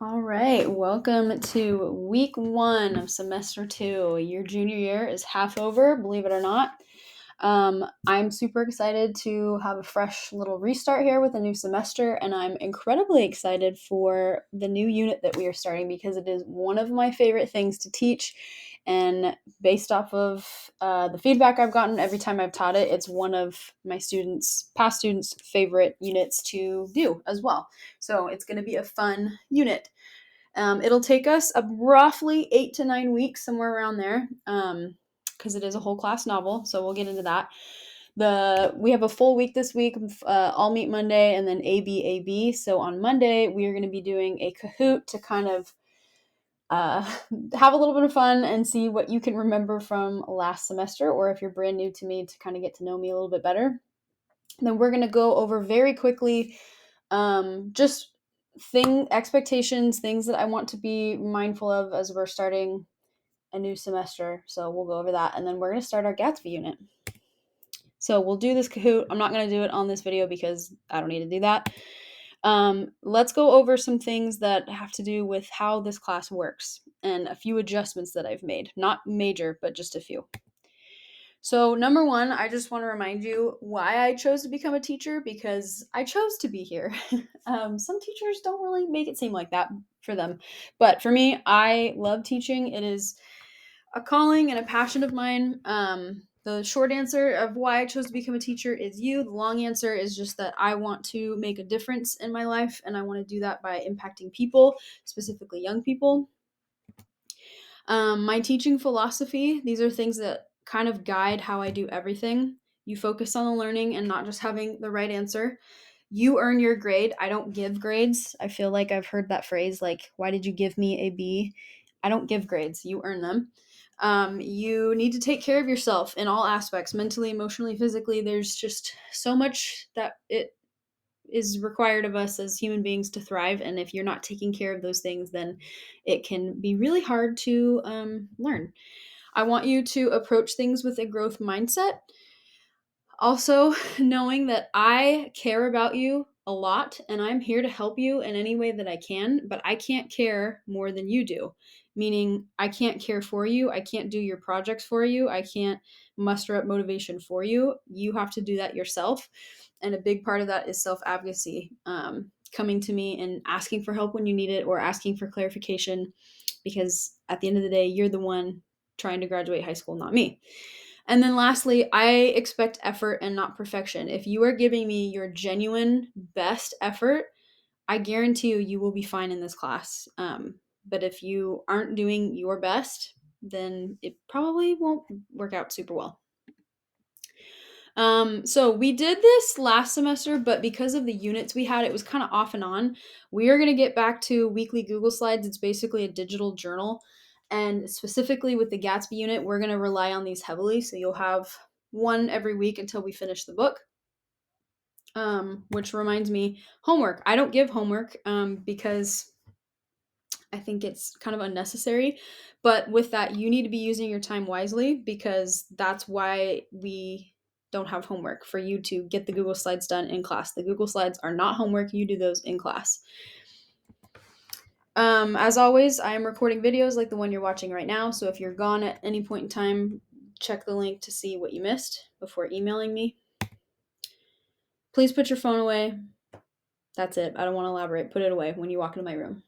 All right, welcome to week 1 of semester 2. Your junior year is half over, believe it or not. I'm super excited to have a fresh little restart here with a new semester, and I'm incredibly excited for the new unit that we are starting because it is one of my favorite things to teach. And based off of the feedback I've gotten every time I've taught it, it's one of my past students' favorite units to do as well. So it's going to be a fun unit. It'll take us roughly 8 to 9 weeks, somewhere around there, because it is a whole class novel. So we'll get into that. We have a full week this week. All meet Monday, and then AB. So on Monday we are going to be doing a Kahoot to kind of uh, have a little bit of fun and see what you can remember from last semester, or if you're brand new to me, to kind of get to know me a little bit better. And then we're going to go over very quickly just expectations, things that I want to be mindful of as we're starting a new semester. So we'll go over that, and then we're going to start our Gatsby unit. So we'll do this Kahoot. I'm not going to do it on this video because I don't need to do that. Let's go over some things that have to do with how this class works and a few adjustments that I've made. Not major, but just a few. So, number one, I just want to remind you why I chose to become a teacher, because I chose to be here. Some teachers don't really make it seem like that for them. But for me, I love teaching. It is a calling and a passion of mine. The short answer of why I chose to become a teacher is you. The long answer is just that I want to make a difference in my life, and I want to do that by impacting people, specifically young people. My teaching philosophy, these are things that kind of guide how I do everything. You focus on the learning and not just having the right answer. You earn your grade. I don't give grades. I feel like I've heard that phrase, like, why did you give me a B? I don't give grades. You earn them. You need to take care of yourself in all aspects, mentally, emotionally, physically. There's just so much that it is required of us as human beings to thrive, and if you're not taking care of those things, then it can be really hard to learn. I want you to approach things with a growth mindset, also knowing that I care about you a lot and I'm here to help you in any way that I can, but I can't care more than you do. Meaning, I can't care for you, I can't do your projects for you, I can't muster up motivation for you. You have to do that yourself. And a big part of that is self advocacy, coming to me and asking for help when you need it, or asking for clarification, because at the end of the day, you're the one trying to graduate high school, not me. And then lastly, I expect effort and not perfection. If you are giving me your genuine best effort, I guarantee you will be fine in this class. But if you aren't doing your best, then it probably won't work out super well. So we did this last semester, but because of the units we had, it was kind of off and on. We are going to get back to weekly Google Slides. It's basically a digital journal. And specifically with the Gatsby unit, we're going to rely on these heavily. So you'll have one every week until we finish the book. Which reminds me, homework. I don't give homework because I think it's kind of unnecessary. But with that, you need to be using your time wisely, because that's why we don't have homework, for you to get the Google Slides done in class. The Google Slides are not homework. You do those in class. As always, I am recording videos like the one you're watching right now. So if you're gone at any point in time, check the link to see what you missed before emailing me. Please put your phone away. That's it. I don't want to elaborate. Put it away when you walk into my room.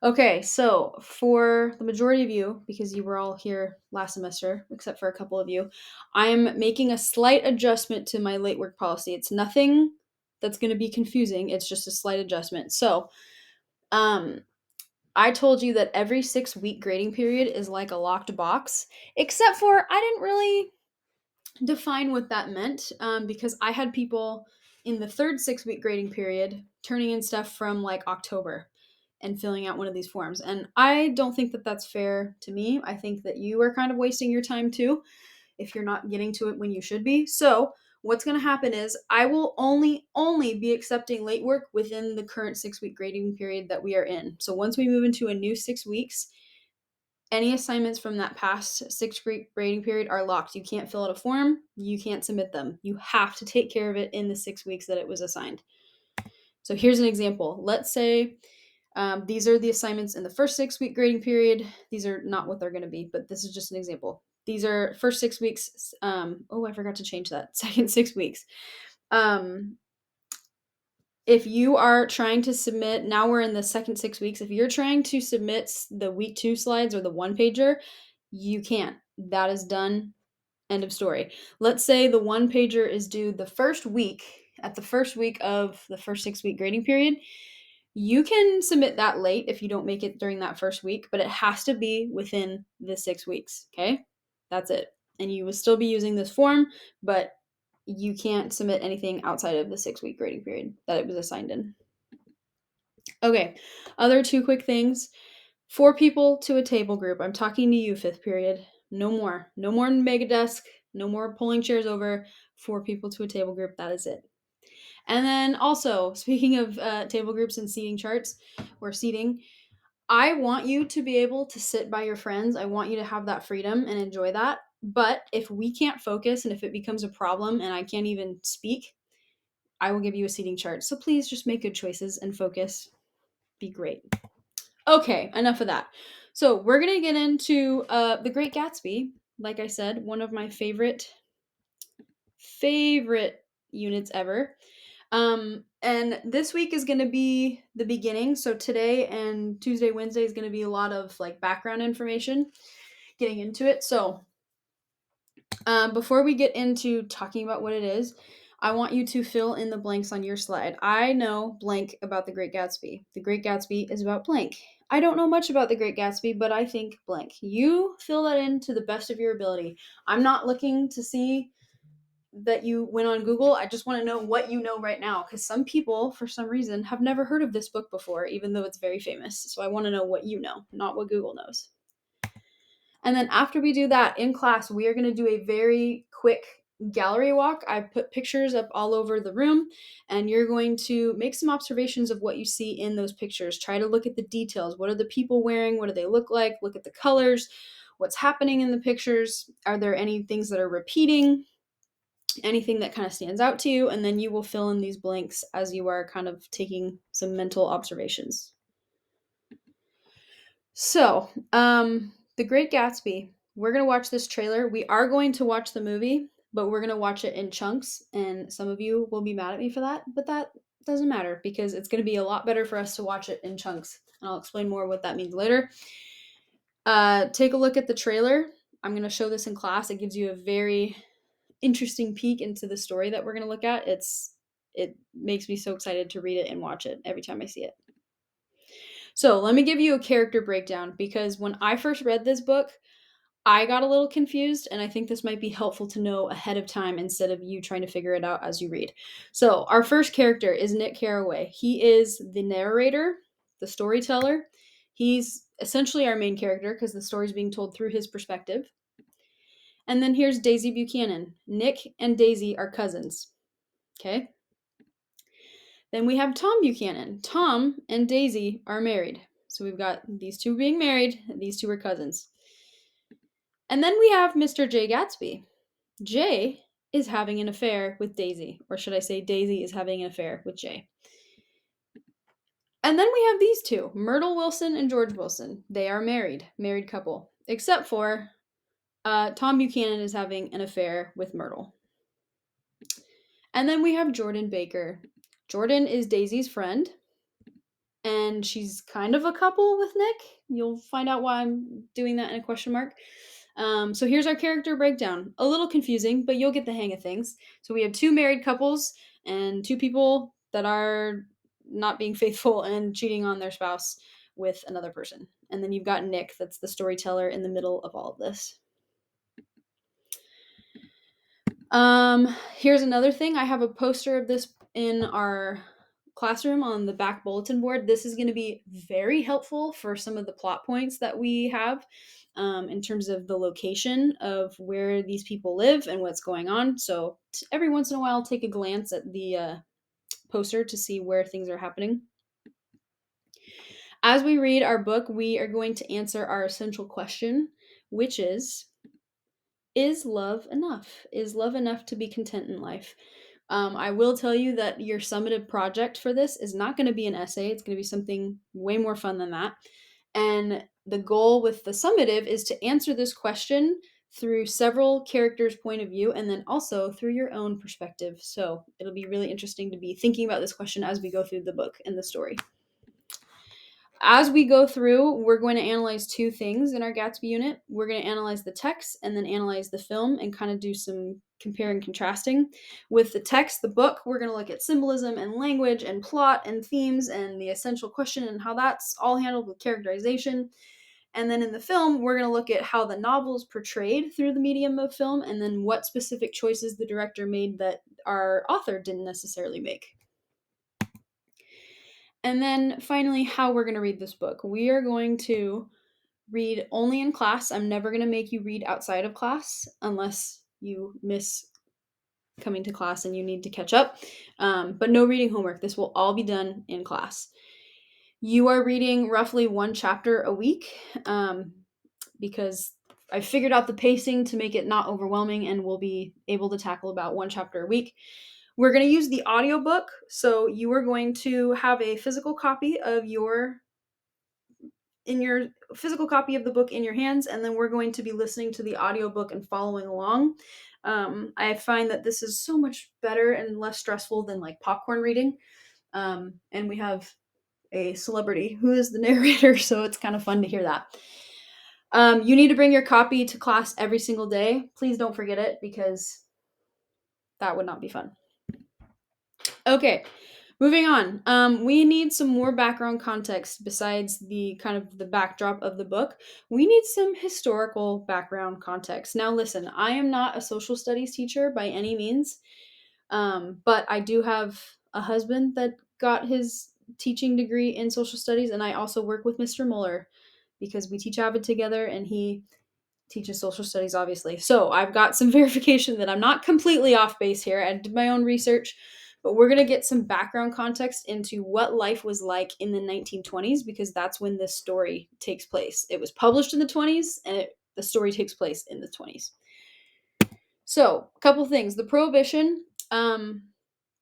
Okay, so for the majority of you, because you were all here last semester, except for a couple of you, I'm making a slight adjustment to my late work policy. It's nothing that's going to be confusing. It's just a slight adjustment. So, I told you that every 6-week grading period is like a locked box, except for I didn't really define what that meant, because I had people in the third 6-week grading period turning in stuff from like October and filling out one of these forms. And I don't think that that's fair to me. I think that you are kind of wasting your time too if you're not getting to it when you should be. So what's going to happen is I will only be accepting late work within the current 6-week grading period that we are in. So once we move into a new 6 weeks, any assignments from that past 6-week grading period are locked. You can't fill out a form. You can't submit them. You have to take care of it in the 6 weeks that it was assigned. So here's an example. Let's say These are the assignments in the first 6 week grading period. These are not what they're going to be, but this is just an example. These are first 6 weeks. Oh, I forgot to change that. Second 6 weeks. If you are trying to submit, now we're in the second 6 weeks. If you're trying to submit the week 2 slides or the one pager, you can't. That is done. End of story. Let's say the one pager is due the first week, at the first week of the first 6 week grading period. You can submit that late if you don't make it during that first week, but it has to be within the 6 weeks. Okay. That's it. And you will still be using this form, but you can't submit anything outside of the 6 week grading period that it was assigned in. Okay. Other two quick things. 4 people to a table group. I'm talking to you, 5th period. No more. No more mega desk. No more pulling chairs over. 4 people to a table group. That is it. And then also, speaking of table groups and seating charts or seating, I want you to be able to sit by your friends. I want you to have that freedom and enjoy that. But if we can't focus and if it becomes a problem and I can't even speak, I will give you a seating chart. So please just make good choices and focus. Be great. Okay, enough of that. So we're going to get into The Great Gatsby. Like I said, one of my favorite units ever. And this week is going to be the beginning. So today and Tuesday, Wednesday is going to be a lot of like background information, getting into it. So before we get into talking about what it is, I want you to fill in the blanks on your slide. I know blank about The Great Gatsby. The Great Gatsby is about blank. I don't know much about The Great Gatsby, but I think blank. You fill that in to the best of your ability. I'm not looking to see that you went on Google. I just want to know what you know right now, because some people, for some reason, have never heard of this book before, even though it's very famous. So I want to know what you know, not what Google knows. And then after we do that in class, we are going to do a very quick gallery walk. I put pictures up all over the room, and you're going to make some observations of what you see in those pictures. Try to look at the details. What are the people wearing? What do they look like? Look at the colors. What's happening in the pictures? Are there any things that are repeating? Anything that kind of stands out to you? And then you will fill in these blanks as you are kind of taking some mental observations. So, The Great Gatsby. We're going to watch this trailer. We are going to watch the movie, but we're going to watch it in chunks. And some of you will be mad at me for that, but that doesn't matter because it's going to be a lot better for us to watch it in chunks. And I'll explain more what that means later. Take a look at the trailer. I'm going to show this in class. It gives you a very interesting peek into the story that we're going to look at. It makes me so excited to read it and watch it every time I see it. So let me give you a character breakdown, because when I first read this book, I got a little confused, and I think this might be helpful to know ahead of time instead of you trying to figure it out as you read. So our first character is Nick Carraway. He is the narrator, the storyteller. He's essentially our main character because the story is being told through his perspective. And then here's Daisy Buchanan. Nick and Daisy are cousins. Okay? Then we have Tom Buchanan. Tom and Daisy are married. So we've got these two being married, these two are cousins. And then we have Mr. J. Gatsby. Jay is having an affair with Daisy, or should I say Daisy is having an affair with Jay. And then we have these two, Myrtle Wilson and George Wilson. They are married couple, except for Tom Buchanan is having an affair with Myrtle. And then we have Jordan Baker. Jordan is Daisy's friend, and she's kind of a couple with Nick. You'll find out why I'm doing that in a question mark. So here's our character breakdown. A little confusing, but you'll get the hang of things. So we have 2 married couples and 2 people that are not being faithful and cheating on their spouse with another person. And then you've got Nick, that's the storyteller in the middle of all of this. Here's another thing. I have a poster of this in our classroom on the back bulletin board. This is going to be very helpful for some of the plot points that we have in terms of the location of where these people live and what's going on. So every once in a while, take a glance at the poster to see where things are happening. As we read our book, we are going to answer our essential question, which is love enough? Is love enough to be content in life? I will tell you that your summative project for this is not going to be an essay. It's going to be something way more fun than that. And the goal with the summative is to answer this question through several characters' point of view and then also through your own perspective. So it'll be really interesting to be thinking about this question as we go through the book and the story. As we go through, we're going to analyze two things in our Gatsby unit. We're going to analyze the text and then analyze the film and kind of do some compare and contrasting. With the text, the book, we're going to look at symbolism and language and plot and themes and the essential question and how that's all handled with characterization. And then in the film, we're going to look at how the novel is portrayed through the medium of film and then what specific choices the director made that our author didn't necessarily make. And then finally, how we're going to read this book. We are going to read only in class. I'm never going to make you read outside of class unless you miss coming to class and you need to catch up. But no reading homework. This will all be done in class. You are reading roughly one chapter a week because I figured out the pacing to make it not overwhelming and we'll be able to tackle about one chapter a week. We're going to use the audiobook. So you are going to have a physical copy of your physical copy of the book in your hands, and then we're going to be listening to the audiobook and following along. I find that this is so much better and less stressful than like popcorn reading. And we have a celebrity who is the narrator, so it's kind of fun to hear that. You need to bring your copy to class every single day. Please don't forget it because that would not be fun. Okay, moving on. We need some more background context besides the kind of the backdrop of the book. We need some historical background context. Now, listen, I am not a social studies teacher by any means, but I do have a husband that got his teaching degree in social studies, and I also work with Mr. Muller because we teach Avid together, and he teaches social studies, obviously. So I've got some verification that I'm not completely off base here. I did my own research, but we're going to get some background context into what life was like in the 1920s because that's when this story takes place. It was published in the 20s, and the story takes place in the 20s. So, a couple things. The Prohibition,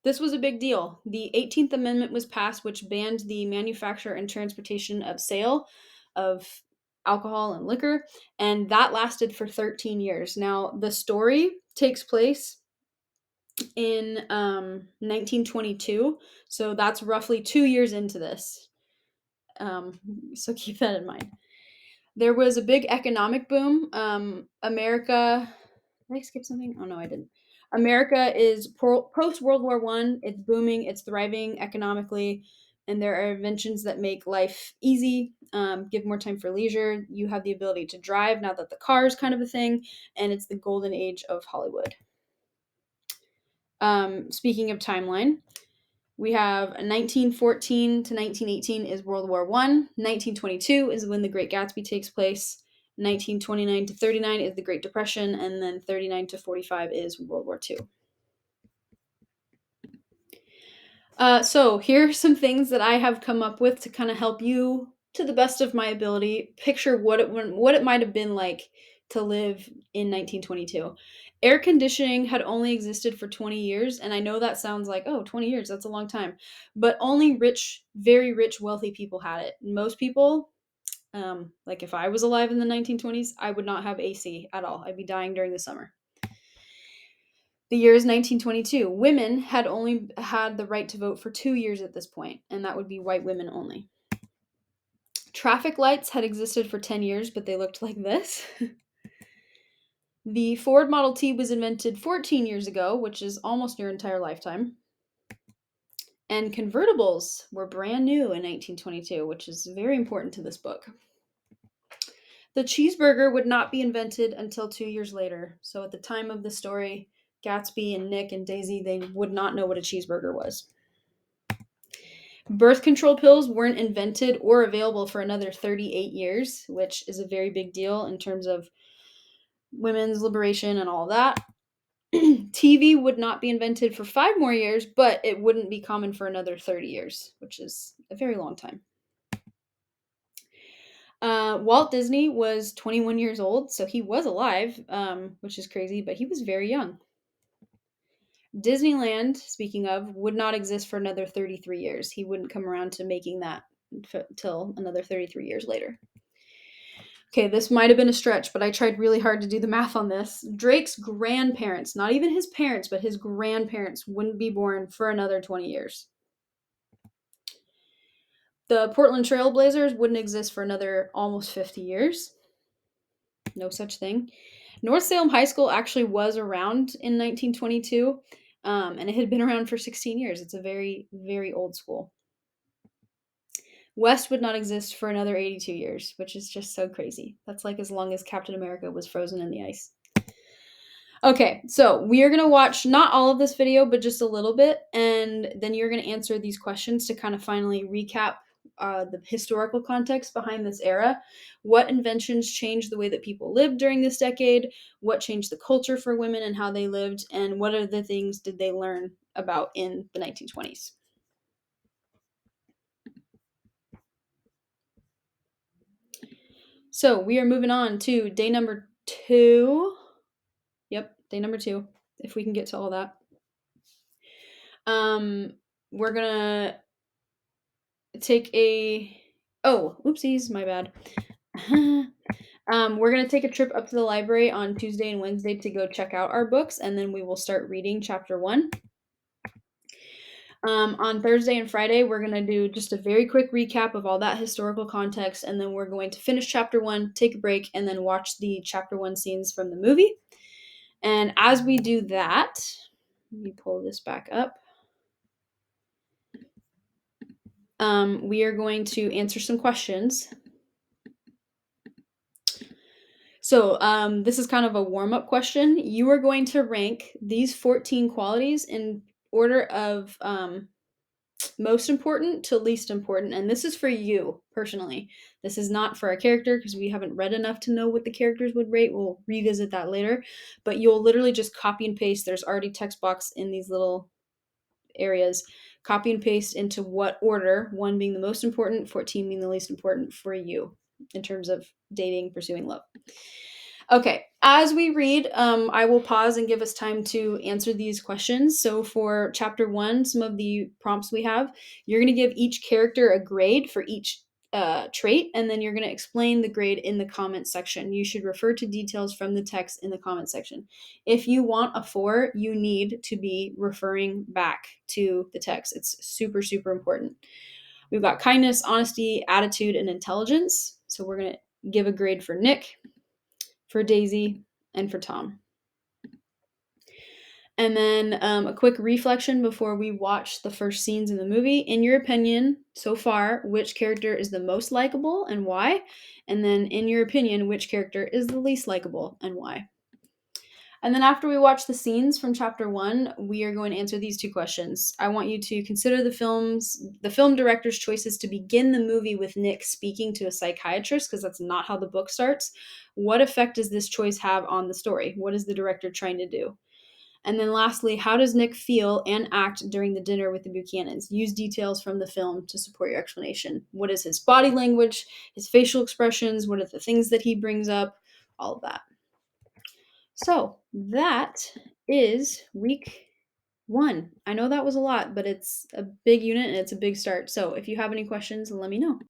this was a big deal. The 18th Amendment was passed, which banned the manufacture and transportation of sale of alcohol and liquor, and that lasted for 13 years. Now, the story takes place in 1922, so that's roughly 2 years into this. So keep that in mind. There was a big economic boom. America. Did I skip something? Oh no, I didn't. America is post World War One. It's booming. It's thriving economically, and there are inventions that make life easy, give more time for leisure. You have the ability to drive now that the car is kind of a thing, and it's the golden age of Hollywood. Speaking of timeline, we have 1914 to 1918 is World War One. 1922 is when The Great Gatsby takes place. 1929 to 39 is the Great Depression, and then 39 to 45 is World War II. So here are some things that I have come up with to kind of help you, to the best of my ability, picture what it might have been like to live in 1922. Air conditioning had only existed for 20 years, and I know that sounds like, oh, 20 years, that's a long time. But only rich, very rich, wealthy people had it. Most people, like if I was alive in the 1920s, I would not have AC at all. I'd be dying during the summer. The year is 1922. Women had only had the right to vote for 2 years at this point, and that would be white women only. Traffic lights had existed for 10 years, but they looked like this. The Ford Model T was invented 14 years ago, which is almost your entire lifetime. And convertibles were brand new in 1922, which is very important to this book. The cheeseburger would not be invented until 2 years later. So at the time of the story, Gatsby and Nick and Daisy, they would not know what a cheeseburger was. Birth control pills weren't invented or available for another 38 years, which is a very big deal in terms of women's liberation and all that. TV would not be invented for 5 more years, but it wouldn't be common for another 30 years, which is a very long time. Walt Disney was 21 years old, so he was alive, which is crazy, but he was very young. Disneyland, speaking of, would not exist for another 33 years. He wouldn't come around to making that till another 33 years later. Okay, this might have been a stretch, but I tried really hard to do the math on this. Drake's grandparents, not even his parents, but his grandparents, wouldn't be born for another 20 years. The Portland Trailblazers wouldn't exist for another almost 50 years. No such thing. North Salem High School actually was around in 1922, and it had been around for 16 years. It's a very, very old school. West would not exist for another 82 years, which is just so crazy. That's like as long as Captain America was frozen in the ice. Okay, so we are going to watch not all of this video, but just a little bit, and then you're going to answer these questions to kind of finally recap the historical context behind this era. What inventions changed the way that people lived during this decade? What changed the culture for women and how they lived? And what other things did they learn about in the 1920s? So we are moving on to day number 2. Yep, day number 2, if we can get to all that. We're gonna take a oopsies, my bad. We're gonna take a trip up to the library on Tuesday and Wednesday to go check out our books, and then we will start reading chapter 1. On Thursday and Friday, we're gonna do just a very quick recap of all that historical context, and then we're going to finish chapter 1, take a break, and then watch the chapter 1 scenes from the movie. And as we do that, let me pull this back up. We are going to answer some questions. So this is kind of a warm-up question. You are going to rank these 14 qualities in order of most important to least important. And this is for you personally. This is not for a character because we haven't read enough to know what the characters would rate. We'll revisit that later. But you'll literally just copy and paste. There's already text box in these little areas. Copy and paste into what order, 1 being the most important, 14 being the least important for you in terms of dating, pursuing love. Okay, as we read, I will pause and give us time to answer these questions. So for chapter 1, some of the prompts we have, you're going to give each character a grade for each trait, and then you're going to explain the grade in the comment section. You should refer to details from the text in the comment section. If you want a 4, you need to be referring back to the text. It's super, super important. We've got kindness, honesty, attitude, and intelligence. So we're going to give a grade for Nick, for Daisy, and for Tom. And then a quick reflection before we watch the first scenes in the movie. In your opinion, so far, which character is the most likable and why? And then in your opinion, which character is the least likable and why? And then after we watch the scenes from chapter 1, we are going to answer these 2 questions. I want you to consider the film director's choices to begin the movie with Nick speaking to a psychiatrist, because that's not how the book starts. What effect does this choice have on the story? What is the director trying to do? And then lastly, how does Nick feel and act during the dinner with the Buchanans? Use details from the film to support your explanation. What is his body language, his facial expressions? What are the things that he brings up? All of that. So that is week 1. I know that was a lot, but it's a big unit and it's a big start. So if you have any questions, let me know.